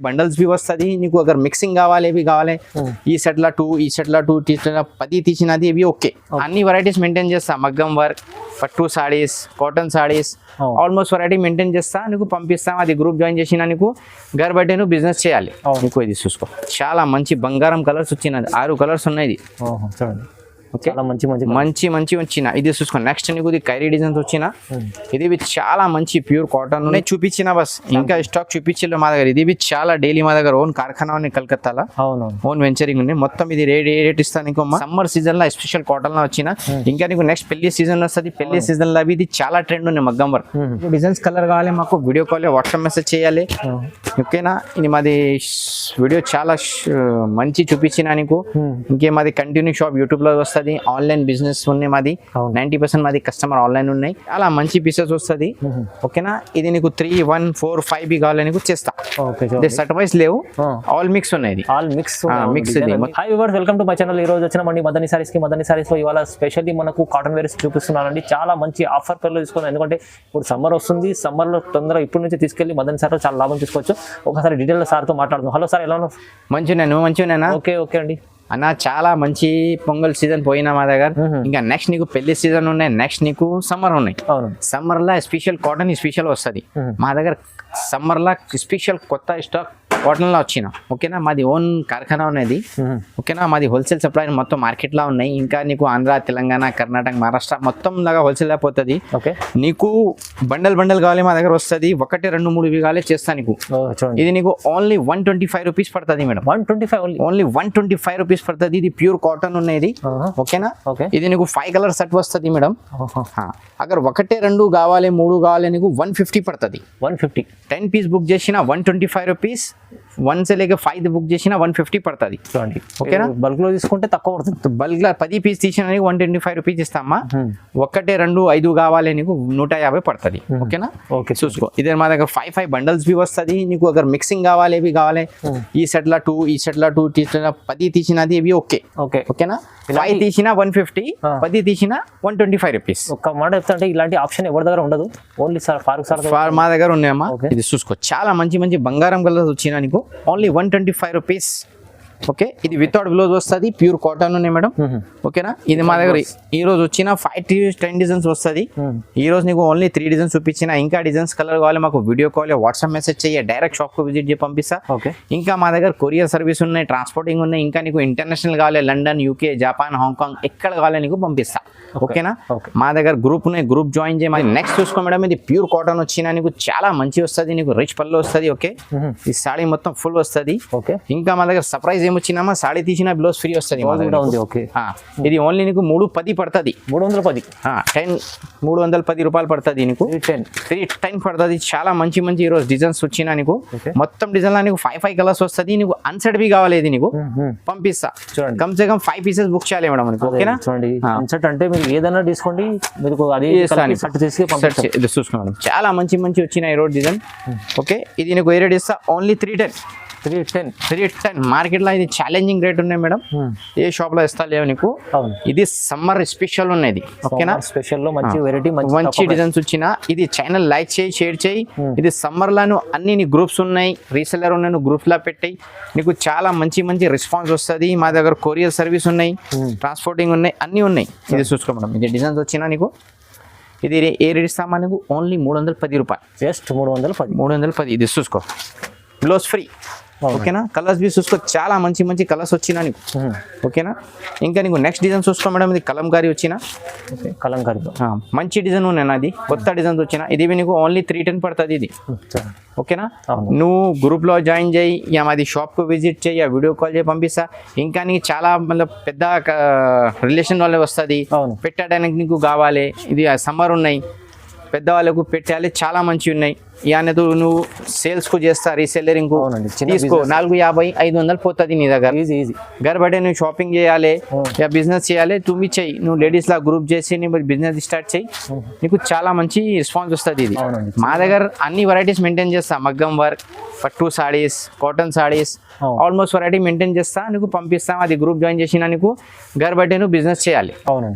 Bundles B వస్తుంది నీకు agar mixing కావాలి ఏవి కావాలి ఈ సెట్ల 2 10 తీసినది ఇవి ఓకే అన్ని వెరైటీస్ మెయింటైన్ చేస్తా మగ్గం వర్క్ పట్టు saris cotton saris almost variety maintain చేస్తా నీకు పంపిస్తాం అది గ్రూప్ జాయిన్ చేసినా నీకు గర్ బట్టే నువ్వు బిజినెస్ చేయాలి నీకు ఇది చూసుకో చాలా మంచి బంగారం కలర్స్ వచ్చినది 6 కలర్స్ ఉన్నాయి చూడండి ఓకే మంచి వచ్చిన ఇది చూసుకో నెక్స్ట్ నీకు ఇది కైరీ డిజైన్స్ వచ్చిన ఇది చాలా మంచి ప్యూర్ కాటన్ ఉన్నాయి చూపించిన బస్ ఇంకా స్టాక్ చూపించలేదు మా దగ్గర ఇది చాలా డైలీ మా దగ్గర ఓన్ కార్ఖానా ఉంది కలకత్తాలో ఓన్ వెంచరింగ్ ఉంది మొత్తం ఇది రేట్ ఇస్తాను నీకు సమ్మర్ సీజన్ లో స్పెషల్ కాటన్ లో వచ్చిన ఇంకా నీకు నెక్స్ట్ పెళ్లి సీజన్ వస్తుంది పెళ్లి సీజన్ లో ఇది చాలా ట్రెండ్ ఉంది మగ్గం వర్క్ డిజైన్స్ కలర్ కావాలి మాకు వీడియో కాల్ వాట్సాప్ మెసేజ్ చేయాలి ఓకేనా ఇది మాది వీడియో చాలా మంచి చూపించిన నీకు ఇంకే మాది కంటిన్యూ షాప్ యూట్యూబ్ లో వస్తుంది ఆన్లైన్ బిజినెస్ ఉన్నాయి మాది 90% మాది కస్టమర్ ఆన్లైన్ ఉన్నాయి చాలా మంచి పీసెస్ వస్తుంది ఓకేనా ఇది నీకు 3, 1, 4, 5 బి కావాలి నీకు చేస్తా సెట్ వైస్ లేవు ఆల్ మిక్స్ ఉన్నాయి all mix high viewers welcome to my channel ఈ రోజు వచ్చినామండి మదనీ సారీస్ లో ఇవాళ స్పెషల్లీ మనకు కాటన్ వేర్స్ చూపిస్తున్నారండి చాలా మంచి ఆఫర్ పేర్లో తీసుకున్నాం ఎందుకంటే ఇప్పుడు సమ్మర్ వస్తుంది సమ్మర్ లో తొందరగా ఇప్పటి నుంచి తీసుకెళ్లి మదనీ సార్ చాలా లాభం తీసుకోవచ్చు ఒకసారి డీటెయిల్ సార్ తో మాట్లాడుతున్నాం హలో సార్ ఎలా ఉన్నారు మంచిగా ఓకే అండి అన్న చాలా మంచి పొంగల్ సీజన్ పోయినా మా దగ్గర ఇంకా నెక్స్ట్ నీకు పెళ్లి సీజన్ ఉన్నాయి నెక్స్ట్ నీకు సమ్మర్ ఉన్నాయి సమ్మర్ లా స్పెషల్ కాటన్ స్పెషల్ వస్తుంది మా దగ్గర సమ్మర్ లా స్పెషల్ కొత్త స్టాక్ కాటన్ లో వచ్చిన ఓకేనా మాది ఓన్ కార్ఖానా ఉన్నది ఓకేనా మాది హోల్సేల్ సప్లై మొత్తం మార్కెట్ లో ఉన్నాయి ఇంకా నీకు ఆంధ్ర తెలంగాణ కర్ణాటక మహారాష్ట్ర మొత్తం దాకా హోల్సేల్ అయిపోతుంది నీకు బండల్ కావాలి మా దగ్గర వస్తుంది 1, 2, 3 కావాలి చేస్తా నీకు ఇది నీకు ఓన్లీ 125 రూపీస్ పడుతుంది మేడం 125 ఓన్లీ 125 రూపీస్ పడుతుంది ఇది ప్యూర్ కాటన్ ఉన్నది ఓకేనా ఇది నీకు 5 కలర్ సెట్ వస్తుంది మేడం అగర్ 1, 2 కావాలి 3 కావాలి నీకు 150 పడుతుంది 150 10 పీస్ బుక్ చేసిన 125 రూపీస్ 1 से लेके 5 బుక్ చేసిన 150 పడుతుంది ఓకేనా బల్క్ లో తీసుకుంటే తక్కువ పడుతుంది బల్క్ లో 10 పీస్ తీసిన 125 రూపీస్ ఇస్తామా 1, 2, 5 కావాలి నీకు 150 పడుతుంది ఓకేనా ఓకే చూసుకో ఇదే మా దగ్గర 5 బండల్స్ బి వస్తుంది నీకు అగర్ మిక్సింగ్ కావాలి ఏవి కావాలి ఈ సెట్ల 2 10 తీసినది ఇవి ఓకే ఓకేనా 5 తీసిన 150 10 తీసిన 125 రూపీస్ ఒక్క మాట చెప్తా ఇలాంటి ఆప్షన్ ఎవరి దగ్గర ఉండదు ఓన్లీ సార్ ఫారూక్ సార్ మా దగ్గర ఉన్నాయమ్మా ఇది చూసుకో చాలా మంచి బంగారం కలర్స్ వచ్చినా నీకు ఓన్లీ 125 రూపీస్ ఓకే ఇది వితౌట్ బ్లౌజ్ వస్తుంది ప్యూర్ కాటన్ ఉన్నాయి మేడం ఓకేనా ఇది మా దగ్గర ఈ రోజు వచ్చిన 5 to 10 డిజైన్స్ వస్తుంది ఈ రోజు నీకు ఓన్లీ 3 డిజైన్స్ చూపించిన ఇంకా డిజైన్స్ కలర్ కావాలి మాకు వీడియో కాల్ వాట్సాప్ మెసేజ్ చేయ డైరెక్ట్ షాప్ కు విజిట్ చేసి పంపిస్తా ఇంకా మా దగ్గర కొరియర్ సర్వీస్ ఉన్నాయి ట్రాన్స్పోర్టింగ్ ఉన్నాయి ఇంకా నీకు ఇంటర్నేషనల్ కావాలి లండన్ యూకే జపాన్ హాంకాంగ్ ఎక్కడ కావాలి నీకు పంపిస్తా ఓకేనా మా దగ్గర గ్రూప్ ఉన్నాయి గ్రూప్ జాయిన్ చేయ నెక్స్ట్ చూసుకో మేడం ఇది ప్యూర్ కాటన్ వచ్చినా నీకు చాలా మంచి వస్తుంది నీకు రిచ్ పళ్ళు వస్తుంది ఓకే ఈ సాడీ మొత్తం ఫుల్ వస్తుంది ఇంకా మా దగ్గర సర్ప్రైజ్ ఏమొచ్చినామా సాడీ తీసిన బ్లౌజ్ ఫ్రీ వస్తుంది ఇది ఓన్లీ నీకు 310 పడుతుంది 310 రూపాయలు పడుతుంది నీకు 310 పడుతుంది చాలా మంచి ఈ రోజు డిజైన్స్ వచ్చినా నీకు మొత్తం డిజైన్ లో నీకు 5 కలర్స్ వస్తుంది నీకు అన్సెట్ బి కావాలి ఇది నీకు పంపిస్తా చూడండి come say come 5 pieces book చేయాలి మేడం మనకు ఓకేనా చూడండి అన్సెట్ అంటే మీరు ఏదైనా తీసుకోండి మీరు అది చూసుకోండి చాలా మంచి వచ్చిన ఈ రోజు డిజైన్ ఓకే ఇది నీకు ఏ రేట్ ఇస్తా ఓన్లీ 310 మార్కెట్ లో ఇది ఛాలెంజింగ్ రేట్ ఉన్నాయి మేడం ఏ షాప్ లో ఇస్తా లేవు నీకు ఇది సమ్మర్ స్పెషల్ ఉన్నది ఓకేనా స్పెషల్ లో మంచి వెరైటీ మంచి డిజైన్స్ వచ్చిన ఇది ఛానల్ లైక్ చేయి షేర్ చేయి ఇది సమ్మర్ లో అన్ని నీ గ్రూప్స్ ఉన్నాయి రీసెల్లర్ ఉన్నాయి నువ్వు గ్రూప్ లా పెట్టాయి నీకు చాలా మంచి రెస్పాన్స్ వస్తుంది మా దగ్గర కొరియర్ సర్వీస్ ఉన్నాయి ట్రాన్స్పోర్టింగ్ ఉన్నాయి అన్ని ఉన్నాయి ఇది చూసుకో మేడం ఇది డిజైన్స్ వచ్చినా నీకు ఇది ఏ రేట్ ఇస్తామా నీకు ఓన్లీ 310 రూపాయలు జస్ట్ 310 ఇది చూసుకో బ్లౌజ్ ఫ్రీ ఓకేనా కలర్స్ బి చూసుకో చాలా మంచి కలర్స్ వచ్చినా నీకు ఓకేనా ఇంకా నీకు నెక్స్ట్ డిజైన్ చూసుకో మేడం ఇది కలంకారీ వచ్చిన కలంకారీ మంచి డిజైన్ ఉన్నాయి నాది కొత్త డిజైన్స్ వచ్చిన ఇది నీకు ఓన్లీ 310 పడుతుంది ఇది ఓకేనా నువ్వు గ్రూప్ లో జాయిన్ చేయి ఇక మాది షాప్ కు విజిట్ చేయి వీడియో కాల్ చేయి పంపిస్తా ఇంకా నీకు చాలా పెద్ద రిలేషన్ వాళ్ళే వస్తుంది పెట్టడానికి నీకు కావాలి ఇది సమ్మర్ ఉన్నాయి పెద్దవాళ్ళకు పెట్టాలి చాలా మంచి ఉన్నాయి యానతో నువ్వు సేల్స్ కు చేస్తా రీసెల్లరింగ్ కు తీసుకో 450 500 పోతుంది నీ దగ్గర ఈజీ घर बैठे నువ్వు షాపింగ్ చేయాలి యా బిజినెస్ చేయాలి তুমি చెయ్యి నువ్వు లేడీస్ లా గ్రూప్ చేసి నీ బిజినెస్ స్టార్ట్ చెయ్యి నీకు చాలా మంచి రెస్పాన్స్ వస్తుంది ఇది మా దగ్గర అన్ని వెరైటీస్ మెయింటైన్ చేస్తా మగ్గం వర్క్ పట్టు saris cotton saris almost variety maintain చేస్తా నీకు పంపిస్తాం అది గ్రూప్ జాయిన్ చేసినా నీకు घर बैठे నువ్వు బిజినెస్ చేయాలి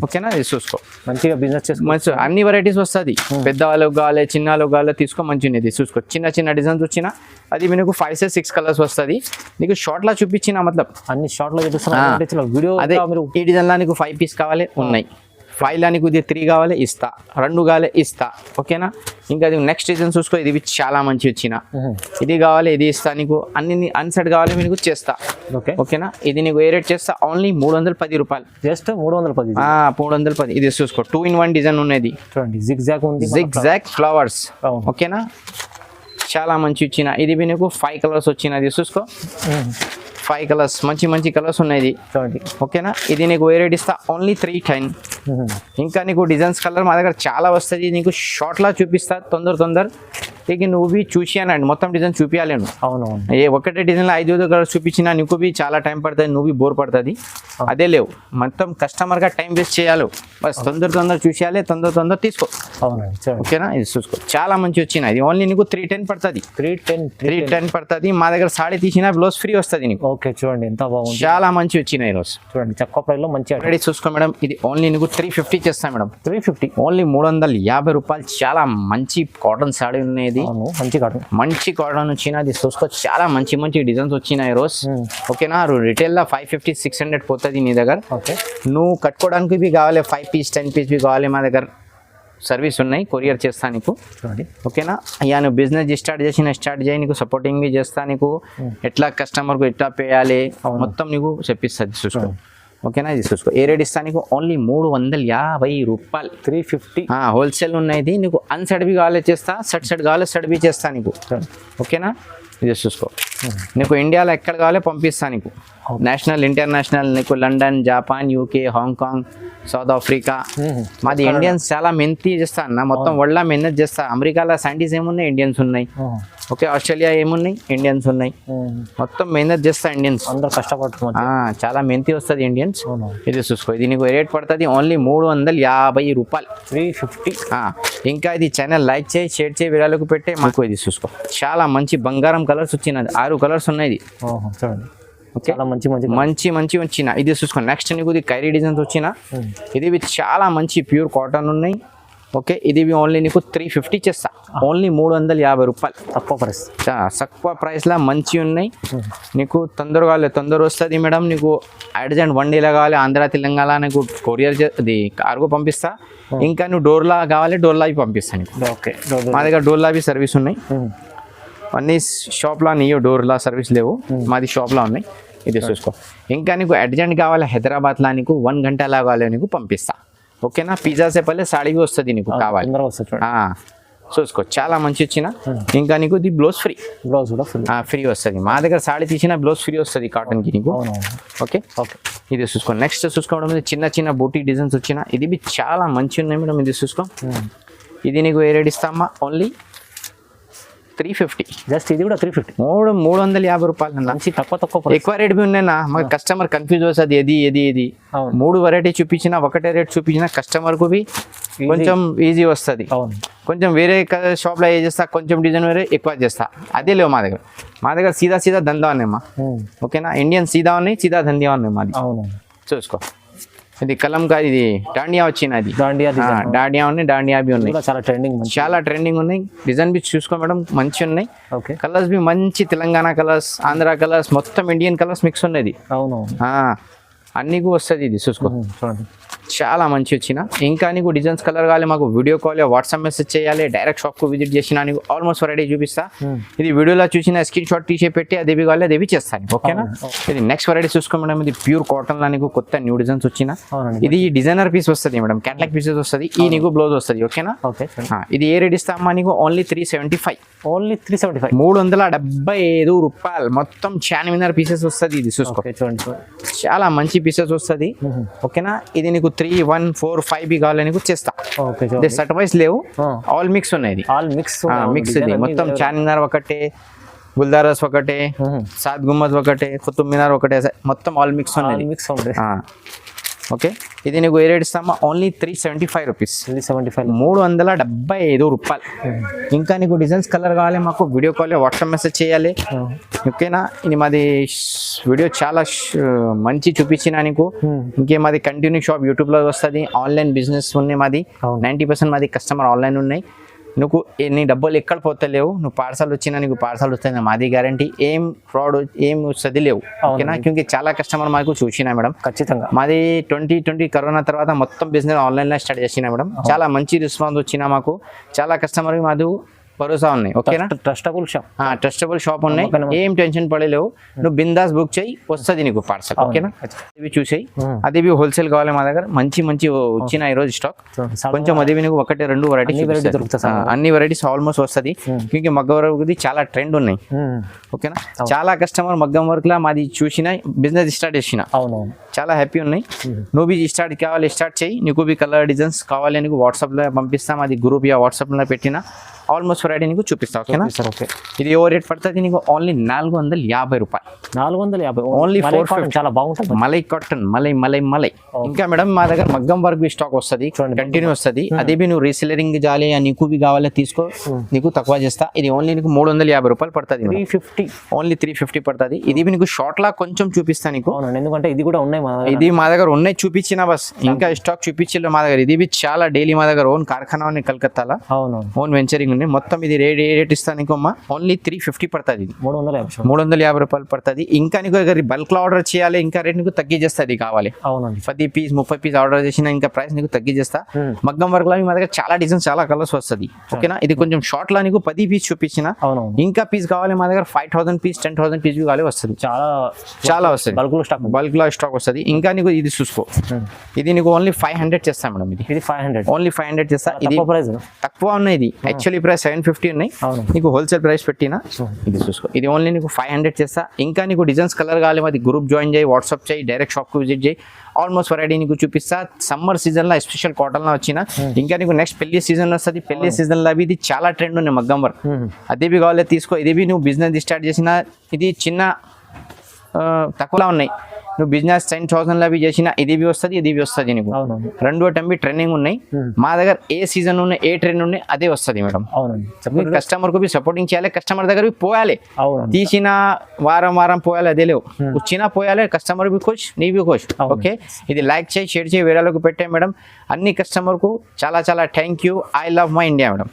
ఓకేనా ఇది చూసుకో మంచిగా బిజినెస్ చేసుకో మంచి అన్ని వెరైటీస్ వస్తుంది పెద్దవాళ్ళకి కావాలి చిన్నవాళ్ళకి కావాలి తీసుకో మంచి ఇది చూసుకో, చిన్న చిన్న డిజైన్స్ వచ్చిన అది మీకు 5 से 6 కలర్స్ వస్తుంది. నీకు షార్ట్ లా చూపించిన మతలబ్ అన్ని షార్ట్ లో చూపిస్తున్నా వీడియో. అదే ఈ డిజైన్ లా నీకు 5 పీస్ కావాలి ఉన్నాయి, 5 లా నీకు ఇది 3 కావాలి ఇస్తా, 2 కావాలి ఇస్తా. ఓకేనా, ఇంకా అది నెక్స్ట్ డిజైన్ చూసుకో, ఇది చాలా మంచి వచ్చిన, ఇది కావాలి ఇది ఇస్తా నీకు, అన్ని అన్సెట్ కావాలి మీకు చేస్తా. ఓకేనా, ఇది నీకు ఏ రేట్ చేస్తా ఓన్లీ 310 రూపాయలు, జస్ట్ 310. 310. ఇది చూసుకో 2 in 1 డిజైన్ ఉన్నది, జిగ్జాగ్ ఉంది, జిగ్జాగ్ ఫ్లవర్స్. ఓకేనా, చాలా మంచి వచ్చిన, ఇది నీకు 5 కలర్స్ వచ్చినది చూసుకో, 5 కలర్స్ మంచి మంచి కలర్స్ ఉన్నాయి. ఓకేనా, ఇది నీకు ఏ రేట్ ఇస్తా ఓన్లీ 310. ఇంకా నీకు డిజైన్స్ కలర్ మా దగ్గర చాలా వస్తుంది, నీకు షార్ట్లా చూపిస్తా తొందర ఇక నువ్వు చూసి అనండి, మొత్తం డిజైన్ చూపించాలి. అవునవును, ఏ ఒకటే డిజైన్లో 5 కలర్స్ చూపించినా నీకు చాలా టైం పడుతుంది, నువ్వు బోర్ పడుతుంది. అదే లేవు, మొత్తం కస్టమర్గా టైం వేస్ట్ చేయాలి, బస్ తొందర చూసేయాలి, తొందర తీసుకో. ఓకేనా, ఇది చూసుకో చాలా మంచి వచ్చిన, ఇది ఓన్లీ నీకు 310 పడుతుంది. 310 పడుతుంది. మా దగ్గర సాడీ తీసిన బ్లౌజ్ ఫ్రీ వస్తుంది నీకు. ఓకే, చూడండి ఎంత బాగుంది, చాలా మంచి వచ్చినాయి ఈరోజు. చూడండి తక్కువ ప్రైస్ లో మంచి రెడీ చూసుకో మేడం, ఇది ఓన్లీ నీకు 350 చేస్తాం మేడం. 350 ఓన్లీ 350 రూపాయలు. చాలా మంచి కాటన్ సాడీ ఉన్నాయి, మంచి కాటన్ వచ్చిన, అది చూసుకో చాలా మంచి మంచి డిజైన్స్ వచ్చినాయి ఈరోజు. ఓకేనా, రిటైల్ లో 550 600 పోతుంది నీ దగ్గర. నువ్వు కట్టుకోవడానికి బి కావాలి 5 పీస్ 10 పీస్ బి కావాలి, మా దగ్గర సర్వీస్ ఉన్నాయి, కొరియర్ చేస్తా నీకు. ఓకేనా, అయ్యా నువ్వు బిజినెస్ స్టార్ట్ చేయి, నీకు సపోర్టింగ్ బి చేస్తా, నీకు ఎట్లా కస్టమర్కు ఎట్లా పేయాలి మొత్తం నీకు చెప్పిస్తుంది చూసుకో. ఓకేనా, ఇది చూసుకో ఏ రేట్ ఇస్తా నీకు ఓన్లీ 350 రూపాయలు. 350 హోల్సేల్ ఉన్నది, నీకు అన్సెట్ బి కావాలి చేస్తా, సెట్ కావాలి సెట్ బి చేస్తా నీకు. ఓకేనా, ఇది చూసుకో, నీకు ఇండియాలో ఎక్కడ కావాలి పంపిస్తా నీకు, నేషనల్ ఇంటర్నేషనల్, నీకు London, Japan, UK, Hong Kong, south Africa. మాది ఇండియన్స్ చాలా మెహనతి చేస్తా అన్న, మొత్తం వరల్డ్ మెహనత్ చేస్తా. అమెరికాలో సైంటిస్ట్ ఏమున్నాయి ఇండియన్స్ ఉన్నాయి, ఓకే ఆస్ట్రేలియా ఏమున్నాయి ఇండియన్స్ ఉన్నాయి, మొత్తం మెహనత్ చేస్తా ఇండియన్స్, అందరూ కష్టపడుతున్నారు, చాలా మెహనతి వస్తుంది ఇండియన్స్. ఇది చూసుకో, ఇది నీకు రేట్ పడుతుంది ఓన్లీ 350 రూపాయలు. 350. ఇంకా ఇది ఛానల్ లైక్ చేయి, షేర్ చేయి, వీడియోలకు పెట్టే మాకు. ఇది చూసుకో చాలా మంచి బంగారం కలర్స్ వచ్చినది, 6 కలర్స్ ఉన్నాయి. చూడండి మంచి వచ్చిన, ఇది చూసుకో నెక్స్ట్ నీకు ఇది ఖైరీ డిజైన్స్ వచ్చిన, ఇది చాలా మంచి ప్యూర్ కాటన్ ఉన్నాయి. ఓకే, ఇది ఓన్లీ నీకు 350 చేస్తా, ఓన్లీ 350 రూపాయలు. తక్కువ ప్రైస్ లా మంచి ఉన్నాయి, నీకు తొందర వస్తుంది మేడం. నీకు అర్జెంట్ 1 డేలో కావాలి, ఆంధ్ర తెలంగాణ నీకు కొరియర్ అది కార్గో పంపిస్తా. ఇంకా నువ్వు డోర్లా కావాలి, డోర్లా పంపిస్తా నీకు. ఓకే, మా దగ్గర డోర్లా సర్వీస్ ఉన్నాయి, అన్ని షాప్లో నీయో డోర్లా సర్వీస్ లేవు, మాది షాప్లో ఉన్నాయి. ఇది చూసుకో, ఇంకా నీకు అర్జెంట్ కావాలి హైదరాబాద్లో నీకు 1 గంటలా కావాలి నీకు పంపిస్తా. ఓకేనా, పిజ్జా సే పల్లె సాడీ వస్తుంది నీకు కావాలి, చూసుకో చాలా మంచి వచ్చిన. ఇంకా నీకు ఇది బ్లౌజ్ కూడా ఫ్రీ వస్తుంది, మా దగ్గర సాడీ తీసిన బ్లౌజ్ ఫ్రీ వస్తుంది కాటన్కి నీకు. ఓకే, ఇది చూసుకో నెక్స్ట్ చూసుకోవడం చిన్న చిన్న బూటీ డిజైన్స్ వచ్చిన, ఇది చాలా మంచి ఉన్నాయి మేడం. ఇది చూసుకో, ఇది నీకు ఏ రేట్ ఇస్తామా ఓన్లీ 350. జస్ట్ ఇది కూడా 350. 350 రూపాయలు. మంచి తక్కువ ఎక్కువ రేట్ బి ఉన్నాయినా, మాకు కస్టమర్ కన్ఫ్యూజ్ వస్తుంది ఏది 3 వెరైటీ చూపించినా ఒకటే రేట్ చూపించినా కస్టమర్కు బి కొంచెం ఈజీ వస్తుంది. కొంచెం వేరే షాప్లో ఏ చేస్తా, కొంచెం డిజైన్ వేరే ఎక్కువ చేస్తా, అదే లేవు మా దగ్గర సీదా దందా ఉన్నాయమ్మా. ఓకేనా, ఇండియన్ సీదా ఉన్నాయి, సీదా దందా ఉన్నాయి మాది. చూసుకో, ఇది కలంకా, ఇది డాండియా వచ్చినది, డాండియా ఉన్నాయి, డాండియా బి ఉన్నాయి, చాలా ట్రెండింగ్ ఉన్నాయి. డిజైన్ బి చూసుకో మేడం మంచి ఉన్నాయి, కలర్స్ బి మంచి తెలంగాణ కలర్స్, ఆంధ్ర కలర్స్, మొత్తం ఇండియన్ కలర్స్ మిక్స్ ఉన్నది. అన్నికు వస్తుంది. ఇది చూసుకో చాలా మంచి వచ్చిన. ఇంకా నీకు డిజైన్స్ కలర్ కావాలి మాకు వీడియో కాల్ వాట్సాప్ మెసేజ్ చేయాలి, డైరెక్ట్ షాప్కు విజిట్ చేసినా నీకు ఆల్మోస్ట్ వెరైటీ చూపిస్తా. ఇది వీడియోలో చూసిన స్క్రీన్ షాట్ తీసే పెట్టి అది కావాలి అది చేస్తాను. ఓకేనా, ఇది నెక్స్ట్ వెరైటీ చూసుకో మేడం, ఇది ప్యూర్ కాటన్ లా నీకు కొత్త న్యూ డిజైన్స్ వచ్చిన, ఇది డిజైనర్ పీస్ వస్తుంది మేడం, క్యాట్లాగ్ పీసెస్ వస్తుంది, ఈ నీకు బ్లౌజ్ వస్తుంది. ఓకేనా, ఇది ఏ రేట్ ఇస్తా అమ్మా నీకు ఓన్లీ 375. 375 రూపాయలు. మొత్తం చార్మినార్ పీసెస్ వస్తుంది. ఇది చూసుకో చాలా మంచి పీసెస్ వస్తుంది. ఓకేనా, ఇది నీకు 3, 1, 4, 5 బి కావాలి నీకు చేస్తా. సెట్ వైస్ లేవు, ఆల్ మిక్స్ ఉన్నాయి. మిక్స్ ఇది మొత్తం చార్మినార్ ఒకటే, గుల్దారస్ ఒకటే, సాద్ గుమ్మద్ ఒకటే, కుతుబ్ మినార్ ఒకటే, మొత్తం ఆల్ మిక్స్ ఉన్నాయి. ఓకే, ఇది నీకు ఏ రేట్ ఇస్తామా ఓన్లీ 375 రూపీస్. 375 రూపాయలు. ఇంకా నీకు డిజైన్స్ కలర్ కావాలి మాకు వీడియో కాల్ వాట్సాప్ మెసేజ్ చేయాలి. ఓకేనా, ఇది మాది వీడియో చాలా మంచి చూపించిన నీకు. ఇంకే మాది కంటిన్యూ షాప్ యూట్యూబ్లో వస్తుంది, ఆన్లైన్ బిజినెస్ ఉన్నాయి మాది. 90% మాది కస్టమర్ ఆన్లైన్ ఉన్నాయి. నువ్వు నీ డబ్బులు ఎక్కడ పోతలేవు, నువ్వు పార్సల్ వచ్చినా నీకు పార్సల్ వస్తుంది, మాది గ్యారంటీ, ఏం ఫ్రాడ్ ఏం వస్తుంది లేవు. ఓకేనా, క్యూంకి చాలా కస్టమర్ మాకు చూసినా మేడం. ఖచ్చితంగా మాది 2020 కరోనా తర్వాత మొత్తం బిజినెస్ ఆన్లైన్లో స్టార్ట్ చేసినా మేడం. చాలా మంచి రెస్పాన్స్ వచ్చినా మాకు, చాలా కస్టమర్ మాది భరోసా ఉన్నాయి. ఓకేనా, ట్రస్టబుల్ షాప్, ట్రస్టబుల్ షాప్ ఉన్నాయి, ఏం టెన్షన్ పడలేవు. నువ్వు బిందాస్ బుక్ చేయి, వస్తుంది నీకు పార్సల్. ఓకేనా, ఇవి చూసేయి. అది హోల్సేల్ కావాలి మా దగ్గర, మంచి మంచి వచ్చిన ఈ రోజు స్టాక్. కొంచెం అది నీకు 1-2 వెరైటీస్, అన్ని వెరైటీస్ ఆల్మోస్ట్ వస్తుంది. ఇంక మగ్గం వర్క్ చాలా ట్రెండ్ ఉన్నాయి. ఓకేనా, చాలా కస్టమర్ మగ్గం వర్క్ లా మాది చూసిన బిజినెస్ స్టార్ట్ చేసిన, చాలా హ్యాపీ ఉన్నాయి. నువ్వు బి స్టార్ట్ కావాలి, స్టార్ట్ చేయి. నీకు బి కలర్ డిజైన్స్ కావాలి, నీకు వాట్సాప్లో పంపిస్తాం. అది గ్రూప్ యా వాట్సాప్లో పెట్టిన ఆల్మోస్ట్ వెరైటీ నీకు చూపిస్తా. ఓకేనా, ఓకే. ఇది ఓవర్ రేట్ పడుతుంది నీకు ఓన్లీ 450 రూపాయలు. 450 ఓన్లీ 450. చాలా బాగుంటుంది. మలై కాటన్, మలై. ఇంకా మేడం మా దగ్గర మగ్గం వర్క్ స్టాక్ వస్తుంది, కంటిన్యూ వస్తుంది. అదే బి నువ్వు రీసెలరింగ్ జాలి నీకు బి కావాలి తీసుకో, నీకు తక్కువ చేస్తా. ఇది ఓన్లీ నీకు 350 రూపాయలు పడుతుంది. 350 ఓన్లీ 350 పడుతుంది. ఇది నీకు షార్ట్ లా కొంచెం చూపిస్తా నీకు, ఎందుకంటే ఇది కూడా ఉన్నాయి. ఇది మా దగ్గర ఉన్నాయి, చూపించిన బస్ ఇంకా స్టాక్ చూపించలేదు మా దగ్గర. ఇది చాలా డైలీ మా దగ్గర ఓన్ కార్ఖానా ఉన్నాయి కలకత్తాలో, ఓన్ వెంచరింగ్ ఉంది మొత్తం. ఇది రేట్ ఇస్తాను నీకు అమ్మా, ఓన్లీ 350 పడుతుంది. ఇది 350 రూపాయలు పడుతుంది. ఇంకా నీకు బల్క్ లో ఆర్డర్ చేయాలి, ఇంకా రేట్ నీకు తగ్గిచేస్తుంది కావాలి. 10 పీస్ 30 పీస్ ఆర్డర్ చేసిన ఇంకా ప్రైస్ నీకు తగ్గిచేస్తా. మగ్గం వర్క్ లో మా దగ్గర చాలా డిజైన్స్, చాలా కలర్స్ వస్తుంది. ఓకేనా, ఇది కొంచెం షార్ట్ లా నీకు 10 పీస్ చూపించిన, ఇంకా పీస్ కావాలి మా దగ్గర 5000 పీస్ 10,000 పీస్ కావాలి వస్తుంది. చాలా వస్తుంది, బల్క్ లో స్టాక్ వస్తుంది. ఇంకా నీకు ఇది చూసుకో, ఇది నీకు ఓన్లీ 500 చేస్తా మేడం. ఇది 500, ఓన్లీ 500 చేస్తా. ఇది తక్కువ ఉన్నాయి, ఇది యాక్చువల్లీ ప్రైస్ 750 ఉన్నాయి, నీకు హోల్సేల్ ప్రైస్ పెట్టినా. ఇది చూసుకో, ఇది ఓన్లీ నీకు 500 చేస్తా. ఇంకా నీకు డిజైన్స్ కలర్ కావాలి, అది గ్రూప్ జాయిన్ చేయి, వాట్సాప్ చేయి, డైరెక్ట్ షాప్ కు విజిట్ చేయి. ఆల్మోస్ట్ వెరైటీ నీకు చూపిస్తా. సమ్మర్ సీజన్ లో ఎస్పెషల్ కాటన్ లో వచ్చిన, ఇంకా నీకు నెక్స్ట్ పెళ్లి సీజన్ వస్తుంది. పెళ్లి సీజన్ లో ఇది చాలా ట్రెండ్ ఉన్నాయి మగ్గం వర్క్. అదే బి కావాలి తీసుకో. ఇది బి నువ్వు బిజినెస్ స్టార్ట్ చేసిన, ఇది చిన్న తక్కువలా ఉన్నాయి. నువ్వు బిజినెస్ 10,000 లో చేసిన, ఇది వస్తుంది, ఇది వస్తుంది. నీకు 2 టెంబి ట్రెండింగ్ ఉన్నాయి మా దగ్గర. ఏ సీజన్ ఉన్నాయి, ఏ ట్రెండ్ ఉన్నాయి, అదే వస్తుంది మేడం. కస్టమర్ కు సపోర్టింగ్ చేయాలి, కస్టమర్ దగ్గర పోయాలి. తీసిన వారం పోయాలి, అదే లేవు. వచ్చినా పోయాలి, కస్టమర్ బి ఖుష్, నీ బి ఖుష్. ఓకే, ఇది లైక్ చేయి, షేర్ చేయి, వేరేలకు పెట్టే మేడం. అన్ని కస్టమర్ కు చాలా thank you. I love my India madam.